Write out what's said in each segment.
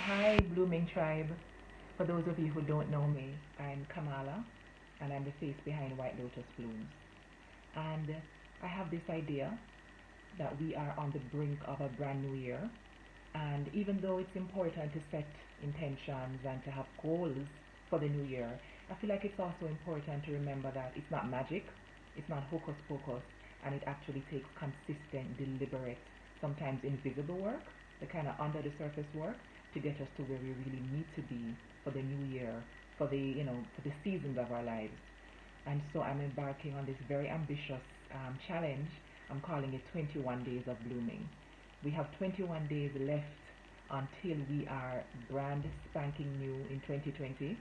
Hi, Blooming Tribe. For those of you who don't know me, I'm Kamala, and I'm the face behind White Lotus Blooms. And I have this idea that we are on the brink of a brand new year. And even though it's important to set intentions and to have goals for the new year, I feel like it's also important to remember that it's not magic, it's not hocus pocus, and it actually takes consistent, deliberate, sometimes invisible work, the kind of under the surface work to get us to where we really need to be for the new year, for the seasons of our lives. And so I'm embarking on this very ambitious challenge. I'm calling it 21 Days of Blooming. We have 21 days left until we are brand spanking new in 2020.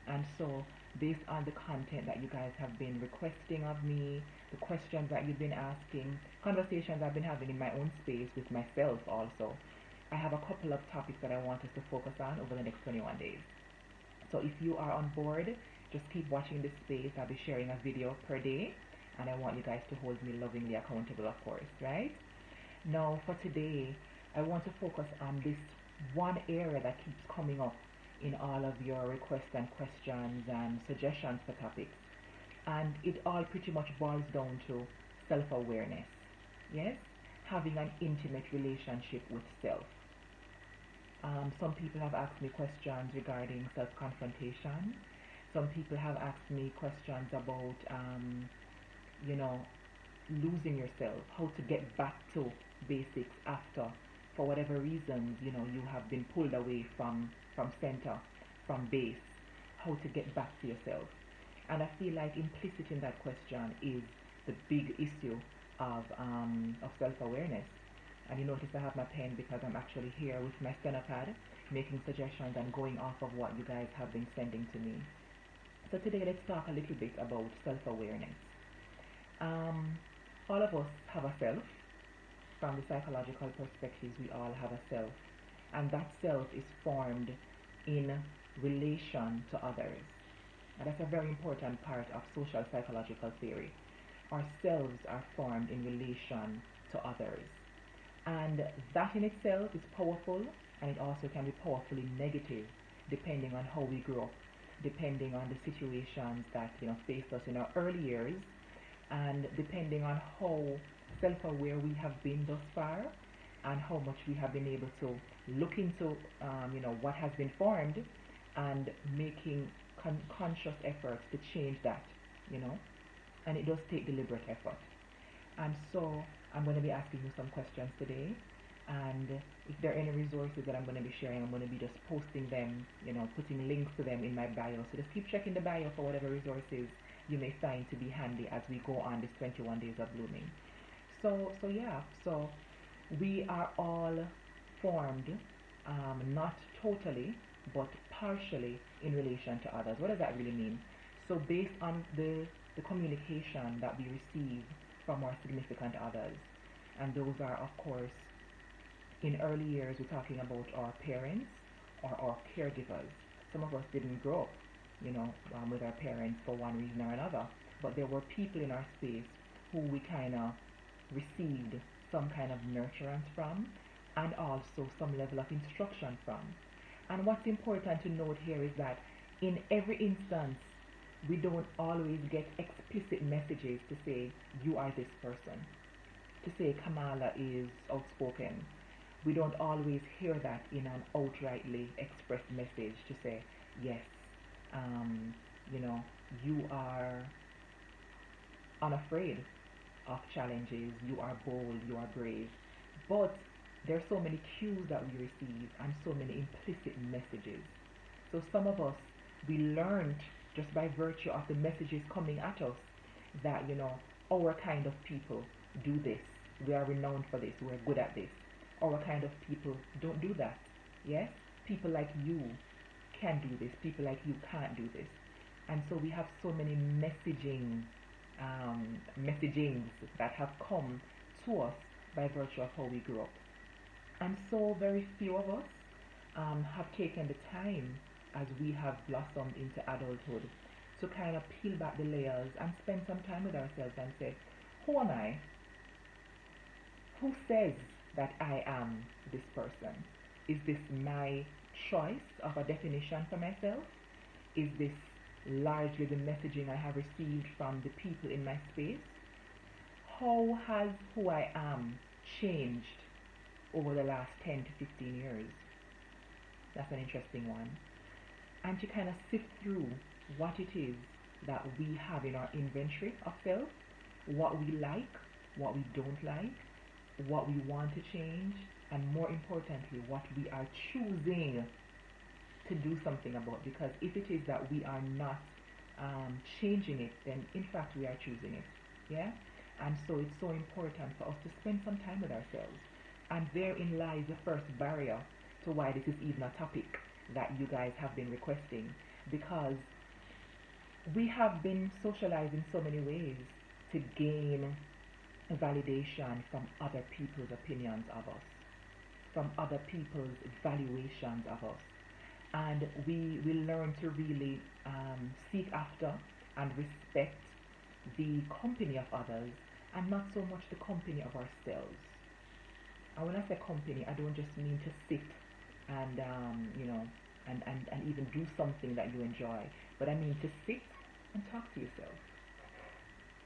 And so, based on the content that you guys have been requesting of me, the questions that you've been asking, conversations I've been having in my own space with myself also, I have a couple of topics that I want us to focus on over the next 21 days. So if you are on board, just keep watching this space. I'll be sharing a video per day, and I want you guys to hold me lovingly accountable, of course, right? Now, for today, I want to focus on this one area that keeps coming up in all of your requests and questions and suggestions for topics. And it all pretty much boils down to self awareness. Yes? Having an intimate relationship with self. Some people have asked me questions regarding self confrontation. Some people have asked me questions about, you know, losing yourself, how to get back to basics after, for whatever reasons, you have been pulled away from center, from base, how to get back to yourself. And I feel like implicit in that question is the big issue of self-awareness. And you notice I have my pen because I'm actually here with my steno pad, making suggestions and going off of what you guys have been sending to me. So today let's talk a little bit about self-awareness. Um, all of us have a self. From the psychological perspectives, we all have a self. And that self is formed in relation to others. And that's a very important part of social psychological theory. Our selves are formed in relation to others. And that in itself is powerful, and it also can be powerfully negative depending on how we grow up, depending on the situations that faced us in our early years, and depending on how self-aware we have been thus far, and how much we have been able to look into what has been formed, and making conscious efforts to change that, you know, and it does take deliberate effort. And so I'm going to be asking you some questions today. And if there are any resources that I'm going to be sharing, I'm going to be just posting them, putting links to them in my bio. So just keep checking the bio for whatever resources you may find to be handy as we go on this 21 days of blooming. So we are all formed, not totally, but partially in relation to others. What does that really mean? So based on the communication that we receive from our significant others, and those are, of course, in early years, we're talking about our parents or our caregivers. Some of us didn't grow up, with our parents for one reason or another, but there were people in our space who we kind of received some kind of nurturance from, and also some level of instruction from. And what's important to note here is that in every instance, we don't always get explicit messages to say, you are this person. To say Kamala is outspoken. We don't always hear that in an outrightly expressed message to say, yes, um, you know, you are unafraid of challenges, you are bold, you are brave. But there are so many cues that we receive and so many implicit messages. So some of us, we learned just by virtue of the messages coming at us that, our kind of people do this. We are renowned for this. We're good at this. Our kind of people don't do that. Yes? People like you can do this. People like you can't do this. And so we have so many messagings that have come to us by virtue of how we grew up. And so very few of us have taken the time as we have blossomed into adulthood to kind of peel back the layers and spend some time with ourselves and say, who am I? Who says that I am this person? Is this my choice of a definition for myself? Is this largely the messaging I have received from the people in my space? How has who I am changed over the last 10 to 15 years? That's an interesting one. And to kind of sift through what it is that we have in our inventory of self, what we like, what we don't like, what we want to change, and more importantly, what we are choosing to do something about. Because if it is that we are not changing it, then in fact we are choosing it. Yeah? And so it's so important for us to spend some time with ourselves. And therein lies the first barrier to why this is even a topic that you guys have been requesting. Because we have been socialized in so many ways to gain validation from other people's opinions of us, from other people's valuations of us. And we learn to really seek after and respect the company of others and not so much the company of ourselves. And when I say company, I don't just mean to sit and, and even do something that you enjoy, but I mean to sit and talk to yourself.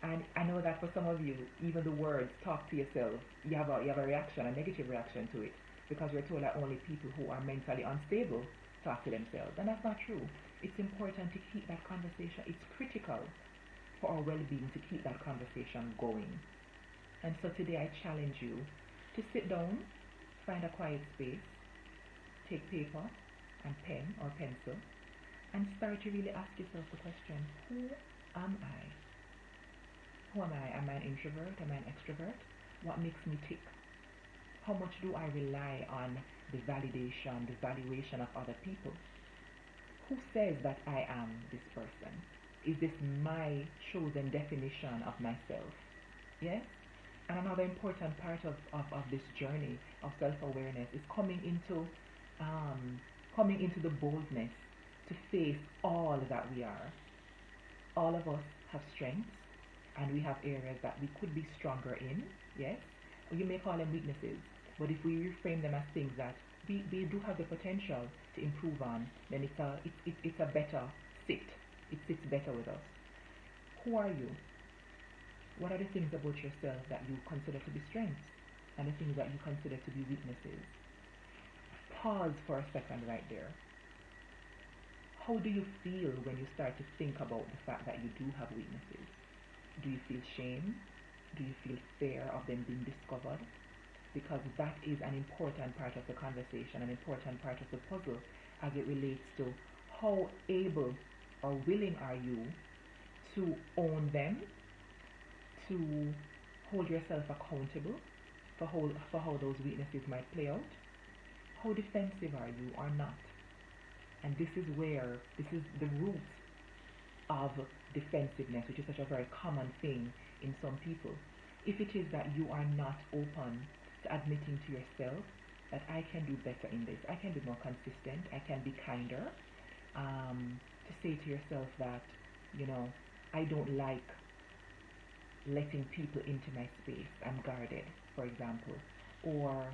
And I know that for some of you, even the words "talk to yourself," you have a reaction, a negative reaction to it, because we're told that only people who are mentally unstable talk to themselves, and that's not true. It's important to keep that conversation. It's critical for our well-being to keep that conversation going. And so today I challenge you to sit down, find a quiet space, take paper and pen or pencil, and start to really ask yourself the question: who am I? Who am I? Am I an introvert? Am I an extrovert? What makes me tick? How much do I rely on the validation, the valuation of other people? Who says that I am this person? Is this my chosen definition of myself? Yes? And another important part of this journey of self-awareness is coming into the boldness to face all that we are. All of us have strengths, and we have areas that we could be stronger in, yes? Or you may call them weaknesses, but if we reframe them as things that we do have the potential to improve on, then it's a better sit. It sits better with us. Who are you? What are the things about yourself that you consider to be strengths, and the things that you consider to be weaknesses? Pause for a second right there. How do you feel when you start to think about the fact that you do have weaknesses? Do you feel shame? Do you feel fear of them being discovered? Because that is an important part of the conversation, an important part of the puzzle as it relates to how able or willing are you to own them, to hold yourself accountable for how those weaknesses might play out. How defensive are you or not? And this is the root of defensiveness, which is such a very common thing in some people. If it is that you are not open to admitting to yourself that I can do better in this, I can be more consistent, I can be kinder, to say to yourself that, I don't like letting people into my space, I'm guarded, for example, or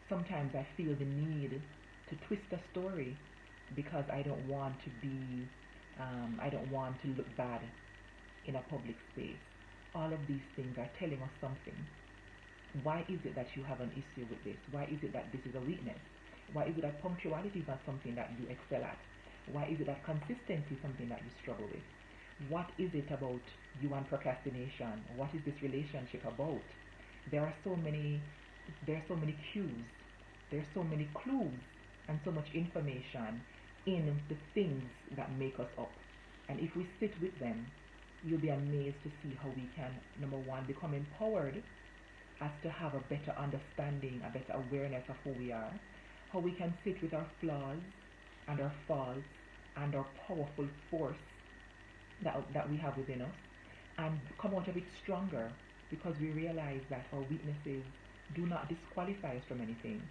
sometimes I feel the need to twist a story because I don't want to I don't want to look bad in a public space. All of these things are telling us something. Why is it that you have an issue with this? Why is it that this is a weakness? Why is it that punctuality is not something that you excel at? Why is it that consistency is something that you struggle with? What is it about you and procrastination? What is this relationship about? There are so many cues, there are so many clues and so much information in the things that make us up. And if we sit with them, you'll be amazed to see how we can, number one, become empowered as to have a better understanding, a better awareness of who we are, how we can sit with our flaws and our faults and our powerful force that we have within us, and come out of it stronger, because we realize that our weaknesses do not disqualify us from anything.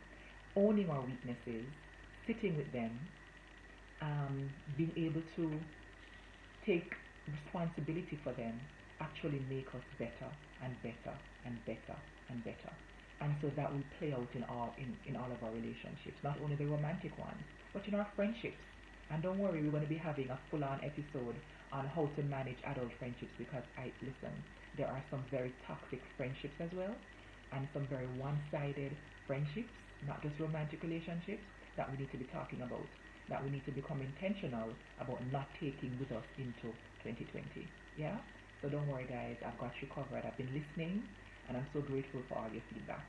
Owning our weaknesses, sitting with them, being able to take responsibility for them actually make us better and better and better and better. And so that will play out in all of our relationships, not only the romantic ones, but in our friendships. And don't worry, we're going to be having a full-on episode on how to manage adult friendships, because listen, there are some very toxic friendships as well, and some very one-sided friendships, not just romantic relationships, that we need to be talking about, that we need to become intentional about not taking with us into 2020. Yeah? So don't worry, guys, I've got you covered. I've been listening, and I'm so grateful for all your feedback.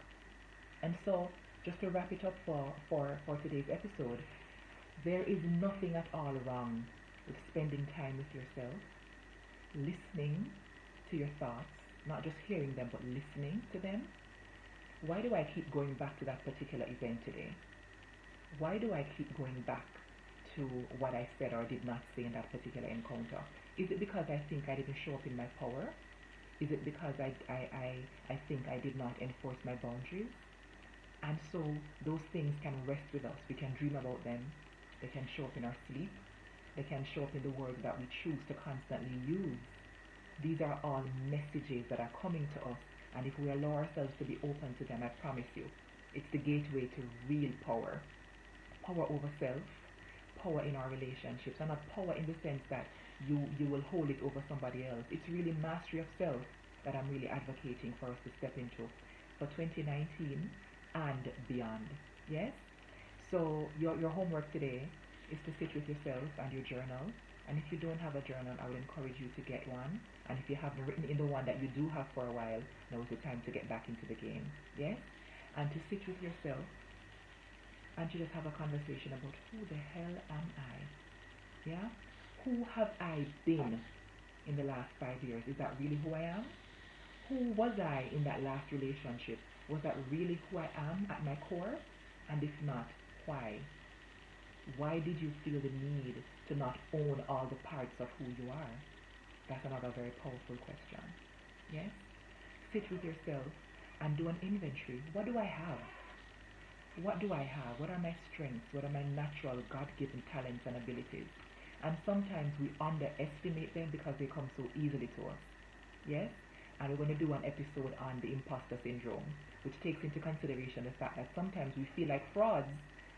And so, just to wrap it up for today's episode, there is nothing at all wrong with spending time with yourself, listening to your thoughts, not just hearing them, but listening to them. Why do I keep going back to that particular event today? Why do I keep going back to what I said or did not say in that particular encounter? Is it because I think I didn't show up in my power? Is it because I think I did not enforce my boundaries? And so those things can rest with us. We can dream about them. They can show up in our sleep. They can show up in the words that we choose to constantly use. These are all messages that are coming to us, and if we allow ourselves to be open to them, I promise you, it's the gateway to real power. Power over self, power in our relationships, and not power in the sense that you will hold it over somebody else. It's really mastery of self that I'm really advocating for us to step into for 2019 and beyond. Yes? So your homework today is to sit with yourself and your journal. And if you don't have a journal, I would encourage you to get one. And if you haven't written in the one that you do have for a while, now is the time to get back into the game. Yes? And to sit with yourself and to just have a conversation about who the hell am I? Yeah? Who have I been in the last 5 years? Is that really who I am? Who was I in that last relationship? Was that really who I am at my core? And if not, why? Why did you feel the need to not own all the parts of who you are? That's another very powerful question. Yes? Sit with yourself and do an inventory. What do I have? What do I have? What are my strengths? What are my natural God-given talents and abilities? And sometimes we underestimate them because they come so easily to us. Yes? And we're going to do an episode on the imposter syndrome, which takes into consideration the fact that sometimes we feel like frauds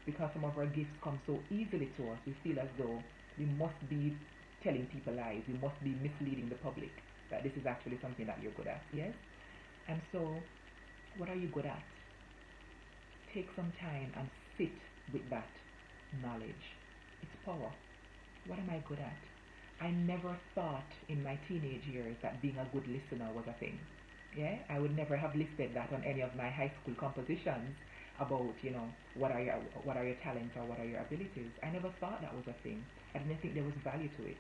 because some of our gifts come so easily to us. We feel as though we must be telling people lies. We must be misleading the public that this is actually something that you're good at. Yes? And so, what are you good at? Take some time and sit with that knowledge. It's power. What am I good at? I never thought in my teenage years that being a good listener was a thing. Yeah, I would never have listed that on any of my high school compositions about, what are your talents or what are your abilities. I never thought that was a thing. I didn't think there was value to it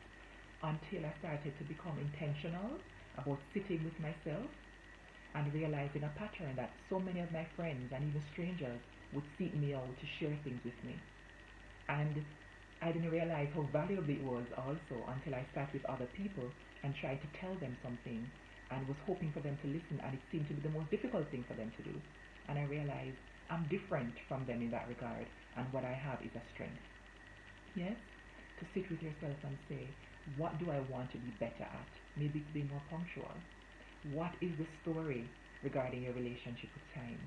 until I started to become intentional about sitting with myself and realizing a pattern that so many of my friends and even strangers would seek me out to share things with me. And I didn't realize how valuable it was also until I sat with other people and tried to tell them something and was hoping for them to listen, and it seemed to be the most difficult thing for them to do. And I realized I'm different from them in that regard, and what I have is a strength. Yes? To sit with yourself and say, what do I want to be better at? Maybe it's being more punctual. What is the story regarding your relationship with time?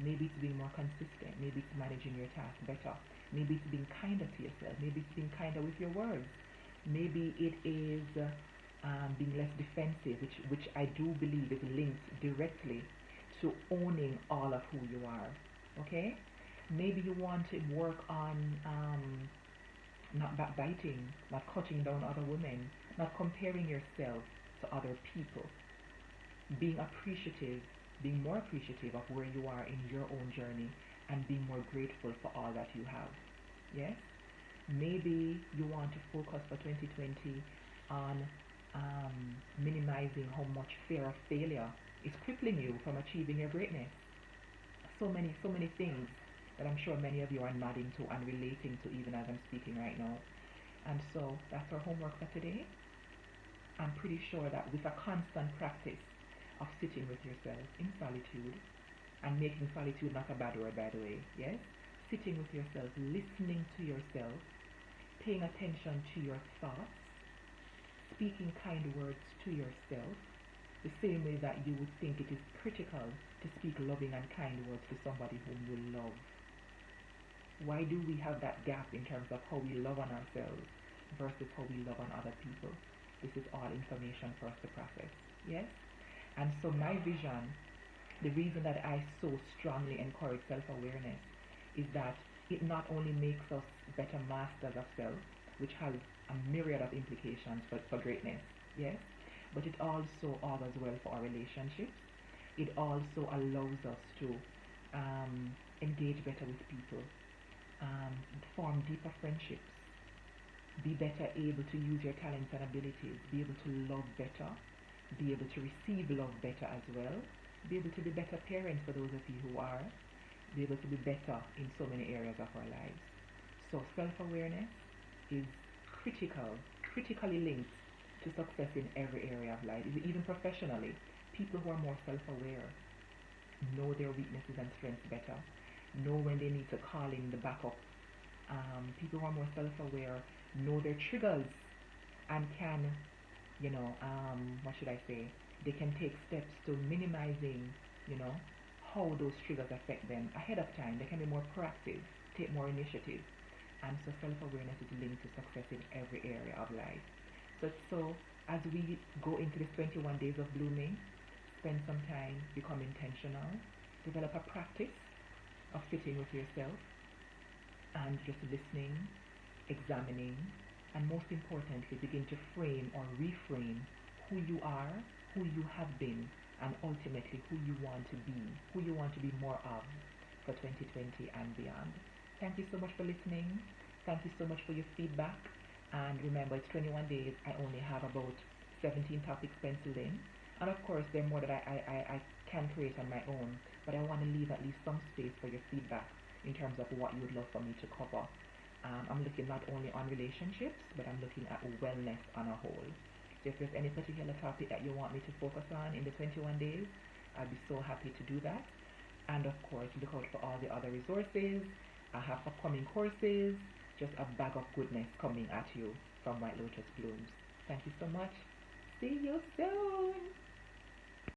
Maybe it's being more consistent. Maybe it's managing your task better. Maybe it's being kinder to yourself. Maybe it's being kinder with your words. Maybe it is being less defensive, which I do believe is linked directly to owning all of who you are. Okay? Maybe you want to work on not backbiting, not cutting down other women, not comparing yourself to other people. Being appreciative, being more appreciative of where you are in your own journey, and being more grateful for all that you have. Yes? Maybe you want to focus for 2020 on minimizing how much fear of failure is crippling you from achieving your greatness. So many things that I'm sure many of you are nodding to and relating to even as I'm speaking right now. And so that's our homework for today. I'm pretty sure that with a constant practice of sitting with yourself in solitude, and making solitude not a bad word, by the way, yes? Sitting with yourself, listening to yourself, paying attention to your thoughts, speaking kind words to yourself, The same way that you would think it is critical to speak loving and kind words to somebody whom you love. Why do we have that gap in terms of how we love on ourselves versus how we love on other people? This is all information for us to process. Yes? And so my vision, the reason that I so strongly encourage self-awareness is that it not only makes us better masters of self, which has a myriad of implications for greatness, yes, but it also augurs well for our relationships. It also allows us to engage better with people, form deeper friendships, be better able to use your talents and abilities, be able to love better, be able to receive love better as well, be able to be better parents for those of you who are, be able to be better in so many areas of our lives. So self-awareness is critically linked to success in every area of life, even professionally. People who are more self-aware know their weaknesses and strengths better, know when they need to call in the backup. People who are more self-aware know their triggers and can, what should I say? They can take steps to minimizing, how those triggers affect them ahead of time. They can be more proactive, take more initiative. And so self-awareness is linked to success in every area of life. So as we go into this 21 days of blooming, spend some time, become intentional, develop a practice of sitting with yourself and just listening, examining, and most importantly, begin to frame or reframe who you are, who you have been, and ultimately who you want to be, who you want to be more of for 2020 and beyond. Thank you so much for listening. Thank you so much for your feedback. And remember, it's 21 days. I only have about 17 topics penciled in. And of course, there are more that I can create on my own. But I want to leave at least some space for your feedback in terms of what you would love for me to cover. I'm looking not only on relationships, but I'm looking at wellness on a whole. So if there's any particular topic that you want me to focus on in the 21 days, I'd be so happy to do that. And of course, look out for all the other resources. I have upcoming courses, just a bag of goodness coming at you from White Lotus Blooms. Thank you so much. See you soon.